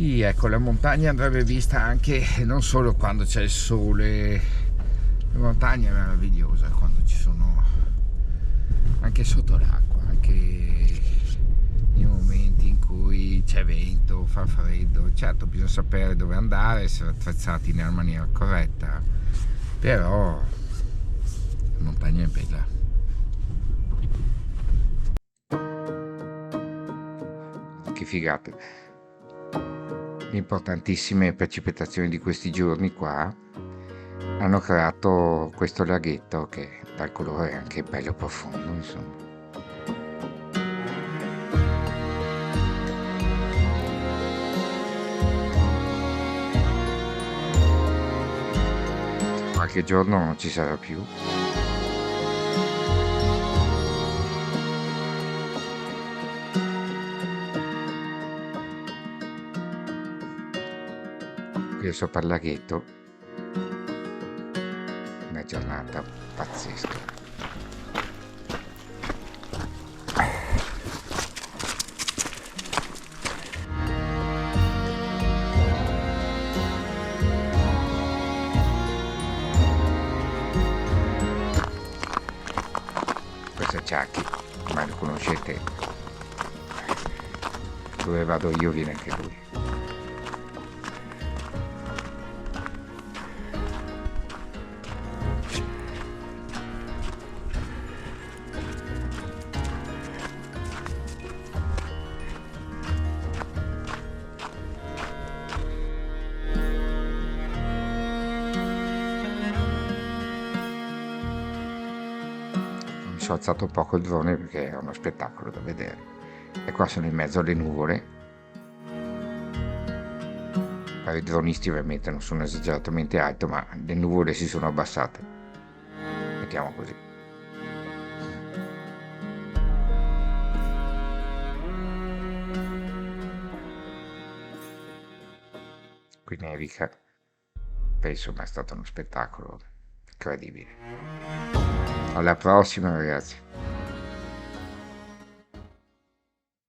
Sì, ecco, la montagna andrebbe vista anche non solo quando c'è il sole, la montagna è meravigliosa quando ci sono anche sotto l'acqua, anche nei momenti in cui c'è vento, fa freddo. Certo, bisogna sapere dove andare, essere attrezzati nella maniera corretta, però la montagna è bella. Che figata. Le importantissime precipitazioni di questi giorni qua hanno creato questo laghetto che dal colore anche bello profondo, insomma. Qualche giorno non ci sarà più. Qui sopra il laghetto, una giornata pazzesca. Questo è Chucky, ma lo conoscete? Dove vado io viene anche lui. Mi sono alzato poco il drone perché è uno spettacolo da vedere. E qua sono in mezzo alle nuvole. I dronisti ovviamente non sono esageratamente alto, ma le nuvole si sono abbassate. Mettiamo così. Qui nevica. Penso ma è stato uno spettacolo incredibile. Alla prossima ragazzi.